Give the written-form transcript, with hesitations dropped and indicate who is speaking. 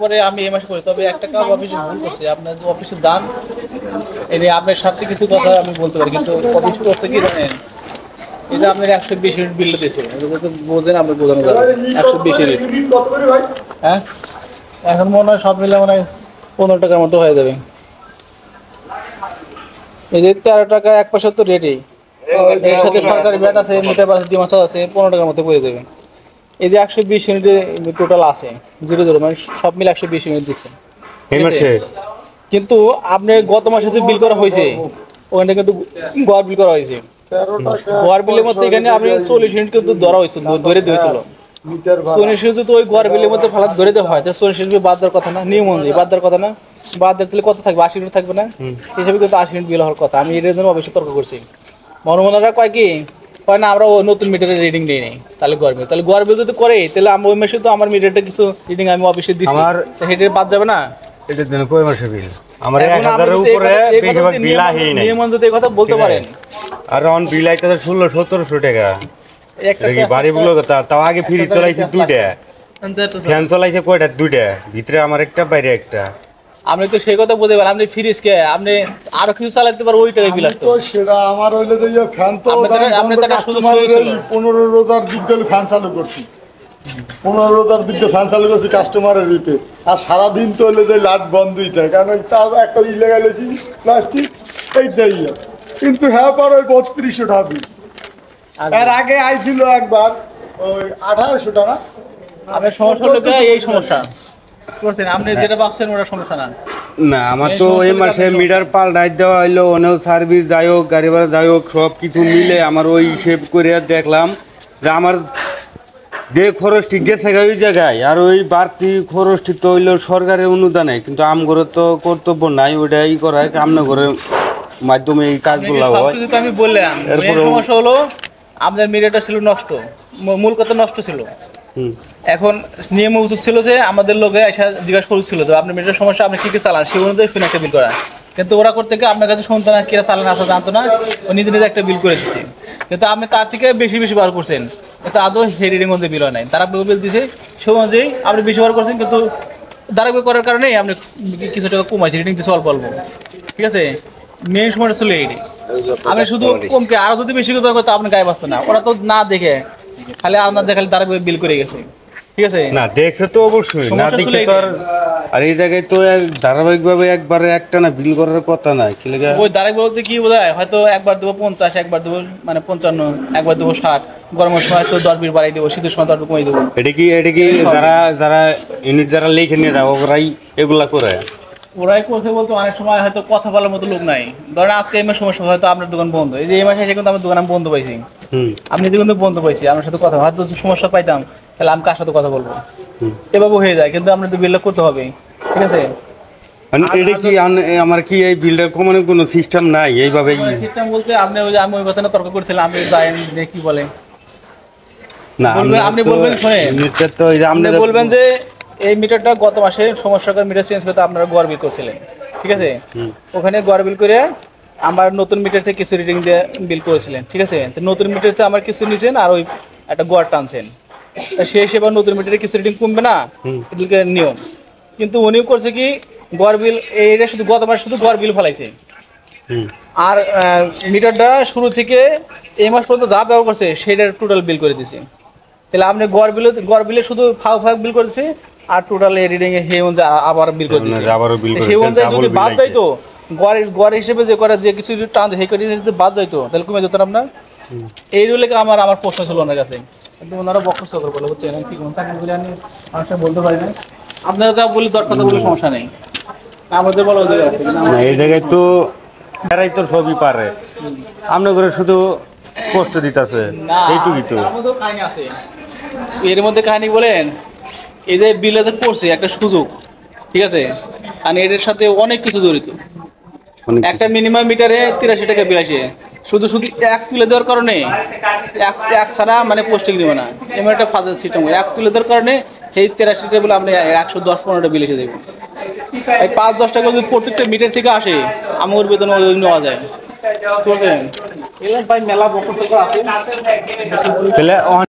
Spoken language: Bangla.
Speaker 1: পরে আমি এই মাসে করি, তবে একটা কাজ অফিসে ভুল করছে। আপনার যে অফিসে যান, এই আপনার সাথে কিছু কথা আমি বলতে পারি, কিন্তু অফিস করতে কি জানেন, এটা আপনার 120 ইউনিট বিল দিয়েছে, এটা তো বোঝেন, আপনি বোঝানো যাবে 120 ইউনিট। হ্যাঁ, এখন মনে হয় সব মিলে মনে হয় 15 টাকার মতো হয়ে যাবে। এই যে 13 টাকা 1% রেটই, এর সাথে সরকারি ব্যাট আছে, মিটার বাস ডিমাস আছে, 15 টাকার মতো পড়ে দেবে। এই যে 120 ইউনিটে টোটাল আছে 00, মানে সব মিলে 120 ইউনিট দিচ্ছে। কিন্তু আপনি গত মাসে যে বিল করা হয়েছে, ওখানে কিন্তু গড় বিল করা হয়েছে। গড় বিলের মধ্যে এখানে আপনি 40 ইউনিট কিন্তু ধরা হয়েছিল, ধরে দিয়েছিল। 40 ইউনিট যদি ওই গড় বিলের মধ্যে ফালাত ধরে দেওয়া হয়, তাহলে 40 ইউনিট বাদ দেওয়ার কথা না, নিয়ম অনুযায়ী বাদ দেওয়ার কথা না। বাদ দিলে কত থাকবে? 80 ইউনিট থাকবে না? হিসাবে কিন্তু 80 ইউনিট বিল হওয়ার কথা। আমি এর জন্য অবশ্যই তর্ক করছি। মনোমনারা কয় কি, কয় না আমরা নতুন মিটারের রিডিং নিয়ে নেই, তাহলে গড় বিল যদি করে, তাহলে আমি ওই মাসে তো আমার মিটারটা কিছু রিডিং আমি অফিসে দিচ্ছি, সেটা বাদ যাবে না।
Speaker 2: এটার জন্য কয় মাসের বিল? আমার 1000 এর উপরে বেশিরভাগ বিল আহি নাই।
Speaker 1: নিয়ম যদি এই কথা বলতে পারেন,
Speaker 2: আর অন বিল আইতে 1600-1700 টাকা। একটা কি বাড়িগুলো তাও আগে ফ্রিজ চালাইছি 2টা, ফ্যান চালাইছে কয়টা? 2টা, ভিতরে আমার একটা, বাইরে একটা।
Speaker 1: আপনি তো সেই কথা বলতে পারেন, আপনি ফ্রিজ কে আপনি আরো কিছু চালাতে পারেন, ওই টাকায় বিল আসতো।
Speaker 3: সেটা আমার হইলে যে ফ্যান তো
Speaker 1: আপনি তার সুযোগ
Speaker 3: 15,000 বিদ্যুৎ ফ্যান চালু করছি, 15,000 বিদ্যুৎ ফ্যান চালু করছি কাস্টমারের দিতে। আর সারাদিন তো হলে যে লাইট বন্ধই থাকে, কারণ ওই চার্জ একটা লাগাইছি প্লাস্টিক, এইটাই। কিন্তু হ্যাঁ পর ওই 3200 টাকা বিল। এর আগে আইছিল একবার ওই 1800 টাকা।
Speaker 1: আপনার সমস্যা হলো এই সমস্যা করছেন আপনি, যেটা ভাবছেন ওটা সমস্যা না।
Speaker 2: না, আমার তো এই মাসে মিটার পাল্টাই দেওয়া হইলো, অনেক সার্ভিস যাই হোক, গাড়ি ভাড়া যাই হোক, সব কিছু মিলে আমার ওই হিসেব করে দেখলাম যে আমার যে খরচটি গেছে ওই জায়গায়, আর ওই বাড়তি খরচটি তো হইলো সরকারের অনুদানে, কিন্তু আমগরের তো কর্তব্য নাই ওইটাই করার, আমনগরের মাধ্যমে এই কাজগুলো হয়।
Speaker 1: আমি বললাম সমস্যা হলো আপনার মিটারটা ছিল নষ্ট, মূল কথা নষ্ট ছিল। এখন নিয়ম উচিত ছিল যে আমাদের লোকে এসে জিজ্ঞাসা করছিল যে আপনার মিটার সমস্যা, আপনি কি কি চালান, সেই অনুযায়ী ফিনাকে বিল করা। কিন্তু ওরা করতে গিয়ে আপনার কাছে শুনতো না, কিরা চালান আসা জানতো না, ও নিজে নিজে একটা বিল করে দিচ্ছে। কিন্তু আপনি তার থেকে বেশি বার করছেন, কিন্তু আদৌ হেরিডিং অনুযায়ী বিল হয় নাই। তারা বিল দিচ্ছে সেই অনুযায়ী আপনি বেশি বার করছেন, কিন্তু দাঁড়াবে করার কারণে আপনি কিছু টাকা কমাইছে, রিডিং দিচ্ছে অল্প অল্প। ঠিক আছে, মেন সমস্যা ছিল এইটি। আপনি শুধু কমকে আরো যদি বেশি করতে আপনি গায়ে বাঁচতো না, ওরা তো না দেখে খালি আপনার দেখালে দাঁড়াবে বিল করে গেছে। ঠিক আছে,
Speaker 2: না দেখছে তো অবশ্যই, না দেখে তো আর এই জায়গায় তো ধারাবাহিকভাবে একবারে একটা না বিল করার কথা নাই। কি লাগে
Speaker 1: ওই ধারাবাহিক বলতে কি বোঝায়, হয়তো একবার দেবো 50, একবার দেবো মানে 55, একবার দেবো 60, গরমের সময় তো 10 বাড়াই দেবো, শীতের সময় 10 কমিয়ে দেবো।
Speaker 2: এটা কি যারা ইউনিট যারা লিখে নিয়ে যাও ওরাই এগুলা করে?
Speaker 1: ওরাই করতে বলতে অনেক সময় হয়তো কথা বলার মতো লোক নাই। ধরেন আজকে এই মাসে সমস্যা, হয়তো আপনার দোকান বন্ধ, এই যে এই মাসে এসে কিন্তু আমার দোকান আমি বন্ধ পাইছি, আপনি যে কিন্তু বন্ধ পাইছি, আমার সাথে কথা হয়তো সমস্যা পাইতাম, তাহলে আমি কার সাথে কথা বলবো? এভাবে হয়ে যায়, কিন্তু আপনার তো বিলটা করতে হবে। ঠিক আছে,
Speaker 2: এটা কি আমার কি এই বিলটা কমানোর কোনো সিস্টেম নাই? এইভাবে
Speaker 1: সিস্টেম বলতে আপনি ওই যে আমি ওই কথা না তর্ক করছিলাম, আপনি কি বলে
Speaker 2: না,
Speaker 1: আপনি বলবেন শোনেন,
Speaker 2: তো
Speaker 1: আপনি বলবেন যে এই মিটারটা গত মাসে সমস্যাকার মিটার চেঞ্জ করতে আপনারা গড় বিল করছিলেন। ঠিক আছে, ওখানে গড় বিল করে আমার নতুন মিটার থেকে কিছু রিডিং দিয়ে বিল করেছিলেন। ঠিক আছে, তো নতুন মিটারতে আমার কিছু নিয়েছেন আর ওই একটা গড় টানছেন, সেই হিসেবে নতুন মিটারে কিছু রিডিং কমবে না, এগুলোকে নিয়ম। কিন্তু উনিও করছে কি গড় বিল, এইটা শুধু গত মাসে শুধু গড় বিল ফেলাইছে, আর মিটারটা শুরু থেকে এই মাস পর্যন্ত যা ব্যবহার করছে সেটার টোটাল বিল করে দিছে। তাহলে আপনি গড় বিলে শুধু ফাও বিল করেছে, আর টোটাল রিডিং এ সেই অনুযায়ী আবার বিল করে দিছে। সেই অনুযায়ী যদি বাদ যাইতো, গড় হিসেবে যে করে যে কিছু টান সেই করে যদি বাদ যাইতো, তাহলে কমে যেত না আপনার। এই রুলে আমার প্রশ্ন ছিল ওনার কাছে, কিন্তু ওনারা বকস্ত করে বলে বুঝছেন কি কোন চাকরি করে আমি মানুষটা বলতে পারি না। আপনারা যা বলি দরকার বলে সমস্যা নেই, আমাদের বলা
Speaker 2: এই জায়গায় তো এরাই তো সবই পারে, আপনার ঘরে শুধু কষ্ট দিতেছে এইটুকুই তো।
Speaker 1: এর মধ্যে কাহিনী বলেন, এই যে বিল যে করছে একটা সুযোগ। ঠিক আছে, আর এর সাথে অনেক কিছু জড়িত। একটা মিনিমাম মিটারে 83 টাকা বিল আসে, শুধু এক তুলে দেওয়ার কারণে, এক ছাড়া মানে পোস্টিং দেবে না, এমন একটা ফাজাল সিস্টেম। এক তুলে দেওয়ার কারণে সেই 83 টাকা বলে আপনি 110-15টা বিল এসে দেবেন। এই 5-10 টাকা যদি প্রত্যেকটা মিটার থেকে আসে, আমার বেতন নেওয়া যায়। বুঝছেন, ভাই মেলা বকর আছে।